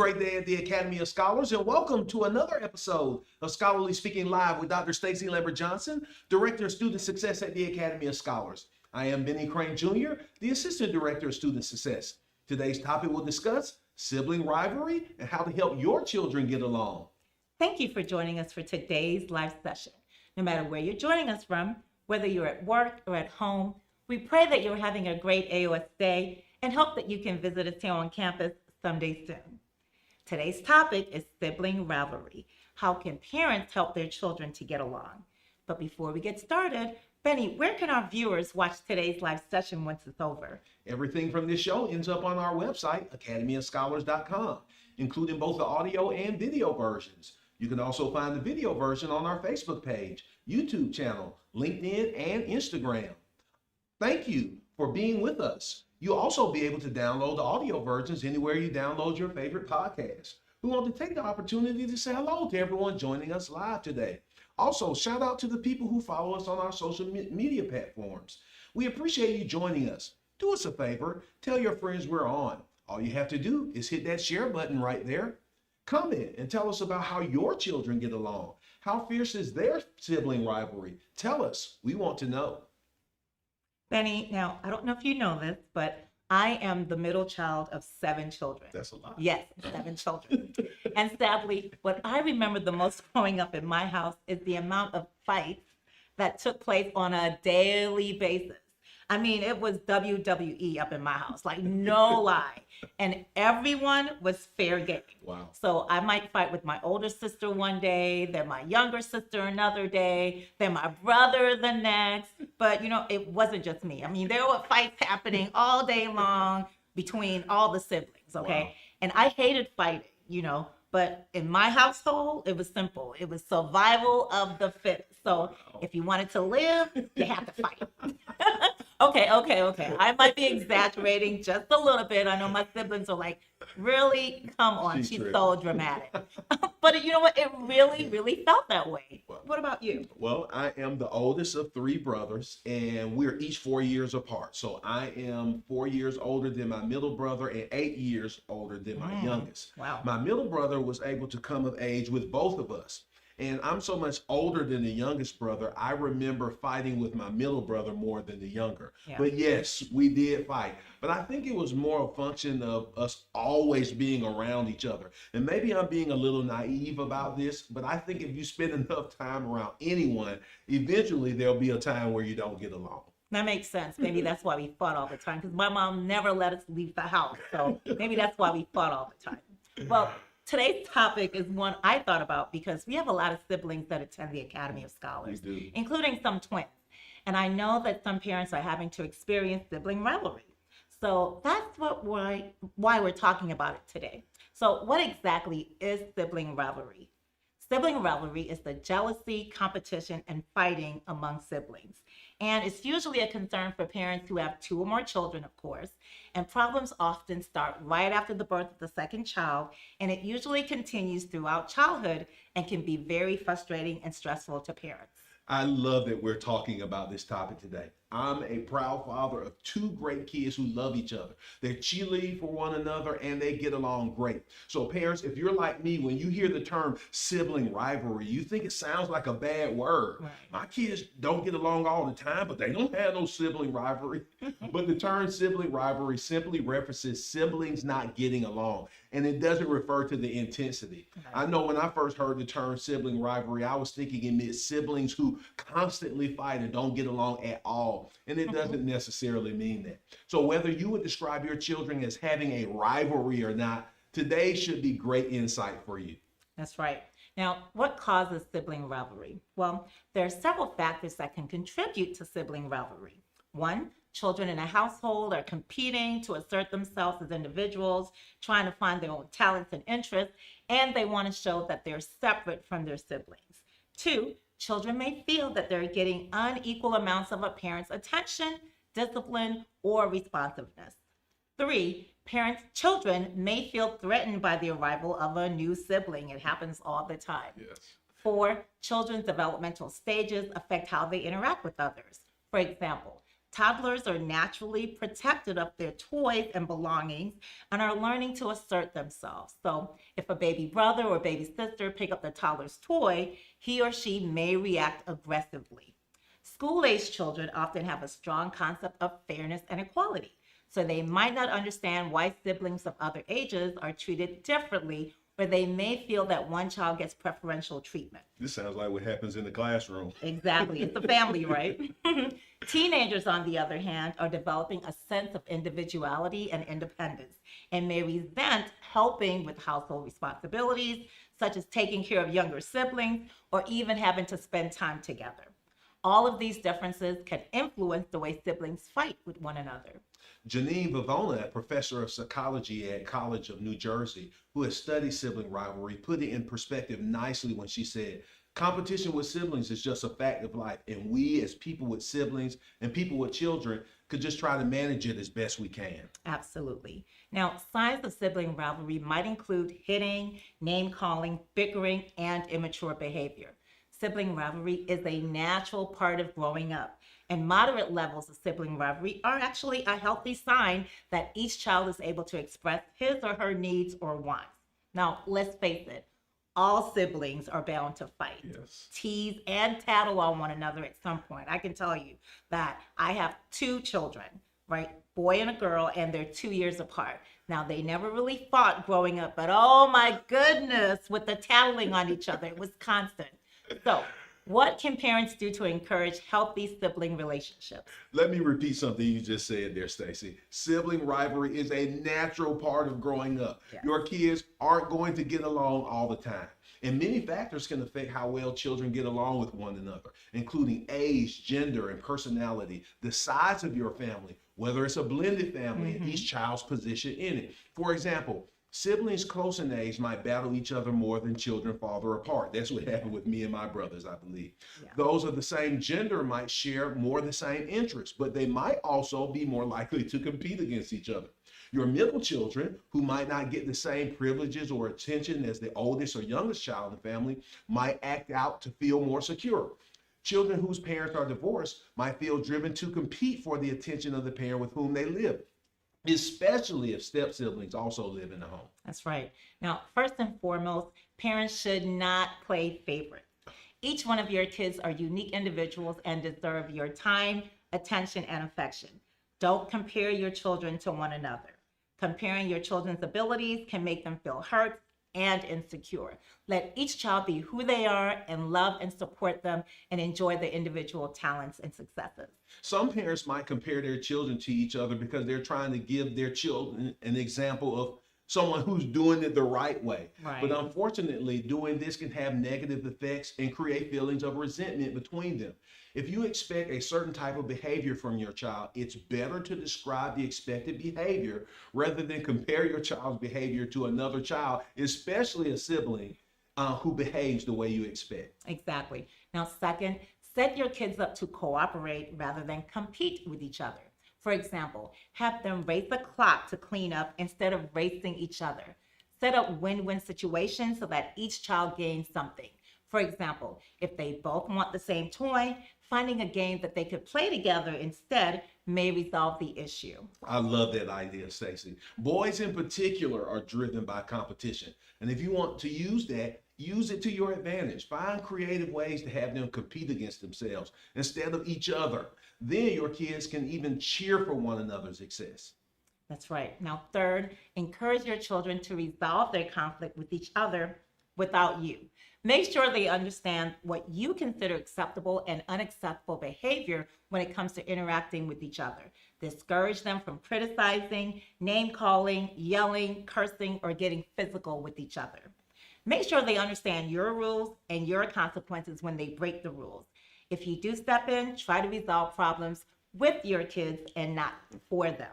great day at the Academy of Scholars, and welcome to another episode of Scholarly Speaking Live with Dr. Stacy Lambert-Johnson, Director of Student Success at the Academy of Scholars. I am Benny Crane Jr., the Assistant Director of Student Success. Today's topic will discuss sibling rivalry and how to help your children get along. Thank you for joining us for today's live session. No matter where you're joining us from, whether you're at work or at home, we pray that you're having a great AOS day and hope that you can visit us here on campus someday soon. Today's topic is sibling rivalry. How can parents help their children to get along? But before we get started, Benny, where can our viewers watch today's live session once it's over? Everything from this show ends up on our website, academyofscholars.com, including both the audio and video versions. You can also find the video version on our Facebook page, YouTube channel, LinkedIn, and Instagram. Thank you for being with us. You'll also be able to download the audio versions anywhere you download your favorite podcast. We want to take the opportunity to say hello to everyone joining us live today. Also, shout out to the people who follow us on our social media platforms. We appreciate you joining us. Do us a favor, tell your friends we're on. All you have to do is hit that share button right there. Comment and tell us about how your children get along. How fierce is their sibling rivalry? Tell us. We want to know. Benny, now, I don't know if you know this, but I am the middle child of 7 children. That's a lot. Yes, 7 children. And sadly, what I remember the most growing up in my house is the amount of fights that took place on a daily basis. I mean, it was WWE up in my house, like no lie. And everyone was fair game. Wow. So I might fight with my older sister one day, then my younger sister another day, then my brother the next. But, you know, it wasn't just me. I mean, there were fights happening all day long between all the siblings, okay? Wow. And I hated fighting, you know, but in my household, it was simple. It was survival of the fittest. So if you wanted to live, you had to fight. Okay. I might be exaggerating just a little bit. I know my siblings are like, really? Come on, she's so dramatic. But you know what? It really felt that way. What about you? Well, I am the oldest of 3 brothers, and we're each 4 years apart. So I am 4 years older than my middle brother and 8 years older than my youngest. Wow. My middle brother was able to come of age with both of us. And I'm so much older than the youngest brother, I remember fighting with my middle brother more than the younger. Yeah. But yes, we did fight. But I think it was more a function of us always being around each other. And maybe I'm being a little naive about this, but I think if you spend enough time around anyone, eventually there'll be a time where you don't get along. That makes sense. Maybe that's why we fought all the time, because my mom never let us leave the house. So maybe that's why we fought all the time. Well, today's topic is one I thought about because we have a lot of siblings that attend the Academy of Scholars, including some twins. And I know that some parents are having to experience sibling rivalry. So that's why we're talking about it today. So what exactly is sibling rivalry? Sibling rivalry is the jealousy, competition, and fighting among siblings. And it's usually a concern for parents who have 2 or more children, of course. And problems often start right after the birth of the second child, and it usually continues throughout childhood and can be very frustrating and stressful to parents. I love that we're talking about this topic today. I'm a proud father of 2 great kids who love each other. They cheerlead for one another and they get along great. So parents, if you're like me, when you hear the term sibling rivalry, you think it sounds like a bad word. Right. My kids don't get along all the time, but they don't have no sibling rivalry. But the term sibling rivalry simply references siblings not getting along, and it doesn't refer to the intensity. I know when I first heard the term sibling rivalry, I was thinking it meant siblings who constantly fight and don't get along at all. And it doesn't necessarily mean that. So whether you would describe your children as having a rivalry or not, today should be great insight for you. That's right. Now, what causes sibling rivalry? Well, there are several factors that can contribute to sibling rivalry. 1, children in a household are competing to assert themselves as individuals, trying to find their own talents and interests, and they want to show that they're separate from their siblings. 2, children may feel that they're getting unequal amounts of a parent's attention, discipline, or responsiveness. 3, children may feel threatened by the arrival of a new sibling. It happens all the time. Yes. 4, children's developmental stages affect how they interact with others. For example, Toddlers are naturally protective of their toys and belongings and are learning to assert themselves. So if a baby brother or baby sister pick up the toddler's toy, he or she may react aggressively. School-age children often have a strong concept of fairness and equality, so they might not understand why siblings of other ages are treated differently, or they may feel that one child gets preferential treatment. This sounds like what happens in the classroom. Exactly. It's a family, right? Teenagers, on the other hand, are developing a sense of individuality and independence and may resent helping with household responsibilities, such as taking care of younger siblings or even having to spend time together. All of these differences can influence the way siblings fight with one another. Janine Vivona, a professor of psychology at College of New Jersey, who has studied sibling rivalry, put it in perspective nicely when she said, competition with siblings is just a fact of life, and we as people with siblings and people with children could just try to manage it as best we can. Absolutely. Now, signs of sibling rivalry might include hitting, name-calling, bickering, and immature behavior. Sibling rivalry is a natural part of growing up, and moderate levels of sibling rivalry are actually a healthy sign that each child is able to express his or her needs or wants. Now, let's face it, all siblings are bound to fight, tease, and tattle on one another at some point. I can tell you that I have two children, right? Boy and a girl, and they're 2 years apart. Now, they never really fought growing up, but oh my goodness, with the tattling on each other, it was constant. So, what can parents do to encourage healthy sibling relationships? Let me repeat something you just said there, Stacy. Sibling rivalry is a natural part of growing up. Yes. Your kids aren't going to get along all the time. And many factors can affect how well children get along with one another, including age, gender, and personality, the size of your family, whether it's a blended family, and each child's position in it. For example, siblings close in age might battle each other more than children farther apart. That's what happened with me and my brothers, I believe. Yeah. Those of the same gender might share more of the same interests, but they might also be more likely to compete against each other. Your middle children, who might not get the same privileges or attention as the oldest or youngest child in the family, might act out to feel more secure. Children whose parents are divorced might feel driven to compete for the attention of the parent with whom they live, especially if step siblings also live in the home. That's right. Now, first and foremost, parents should not play favorite. Each one of your kids are unique individuals and deserve your time, attention, and affection. Don't compare your children to one another. Comparing your children's abilities can make them feel hurt and insecure. Let each child be who they are and love and support them and enjoy their individual talents and successes. Some parents might compare their children to each other because they're trying to give their children an example of someone who's doing it the right way. Right. But unfortunately, doing this can have negative effects and create feelings of resentment between them. If you expect a certain type of behavior from your child, it's better to describe the expected behavior rather than compare your child's behavior to another child, especially a sibling who behaves the way you expect. Exactly. Now, second, set your kids up to cooperate rather than compete with each other. For example, have them race the clock to clean up instead of racing each other. Set up win-win situations so that each child gains something. For example, if they both want the same toy, finding a game that they could play together instead may resolve the issue. I love that idea, Stacy. Boys in particular are driven by competition. And if you want to use that, use it to your advantage. Find creative ways to have them compete against themselves instead of each other. Then your kids can even cheer for one another's success. That's right. Now, third, encourage your children to resolve their conflict with each other without you. Make sure they understand what you consider acceptable and unacceptable behavior when it comes to interacting with each other. Discourage them from criticizing, name-calling, yelling, cursing, or getting physical with each other. Make sure they understand your rules and your consequences when they break the rules. If you do step in, try to resolve problems with your kids and not for them.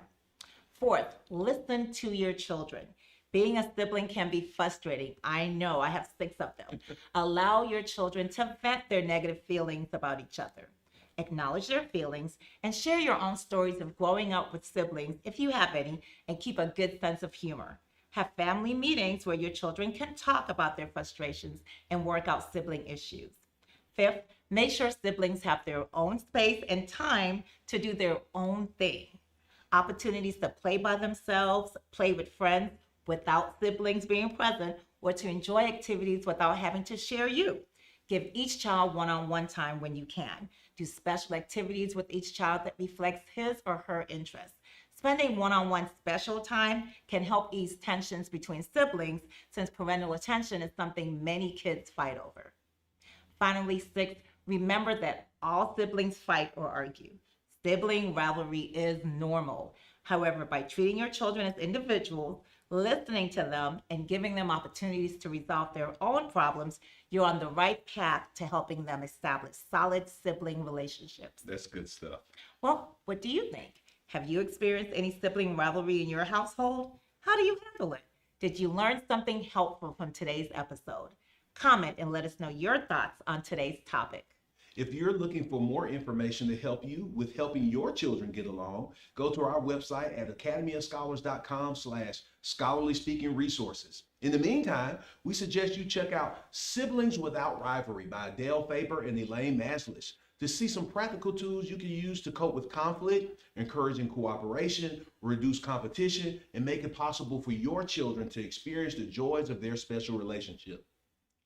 Fourth, listen to your children. Being a sibling can be frustrating. I know, I have 6 of them. Allow your children to vent their negative feelings about each other. Acknowledge their feelings and share your own stories of growing up with siblings, if you have any, and keep a good sense of humor. Have family meetings where your children can talk about their frustrations and work out sibling issues. Fifth, make sure siblings have their own space and time to do their own thing. Opportunities to play by themselves, play with friends without siblings being present, or to enjoy activities without having to share you. Give each child one-on-one time when you can. Do special activities with each child that reflects his or her interests. Spending one-on-one special time can help ease tensions between siblings, since parental attention is something many kids fight over. Finally, sixth, remember that all siblings fight or argue. Sibling rivalry is normal. However, by treating your children as individuals, listening to them, and giving them opportunities to resolve their own problems, you're on the right path to helping them establish solid sibling relationships. That's good stuff. Well, what do you think? Have you experienced any sibling rivalry in your household? How do you handle it? Did you learn something helpful from today's episode? Comment and let us know your thoughts on today's topic. If you're looking for more information to help you with helping your children get along, go to our website at academyofscholars.com/scholarly speaking resources. In the meantime, we suggest you check out Siblings Without Rivalry by Dale Faber and Elaine Maslish to see some practical tools you can use to cope with conflict, encouraging cooperation, reduce competition, and make it possible for your children to experience the joys of their special relationship.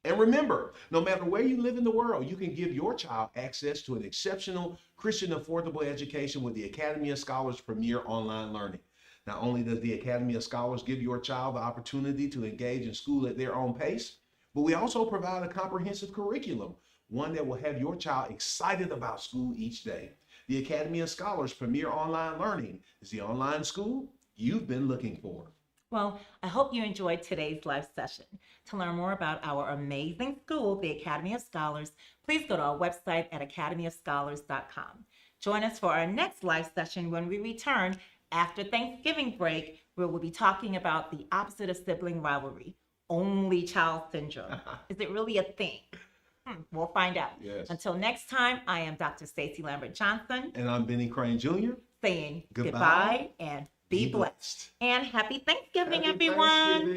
And remember, no matter where you live in the world, you can give your child access to an exceptional Christian affordable education with the Academy of Scholars Premier Online Learning. Not only does the Academy of Scholars give your child the opportunity to engage in school at their own pace, but we also provide a comprehensive curriculum, one that will have your child excited about school each day. The Academy of Scholars Premier Online Learning is the online school you've been looking for. Well, I hope you enjoyed today's live session. To learn more about our amazing school, the Academy of Scholars, please go to our website at academyofscholars.com. Join us for our next live session when we return after Thanksgiving break, where we'll be talking about the opposite of sibling rivalry, only child syndrome. Is it really a thing? We'll find out. Yes. Until next time, I am Dr. Stacy Lambert-Johnson, And I'm Benny Crane Jr. saying Goodbye goodbye and be blessed. And happy Thanksgiving, Happy everyone. Thanksgiving.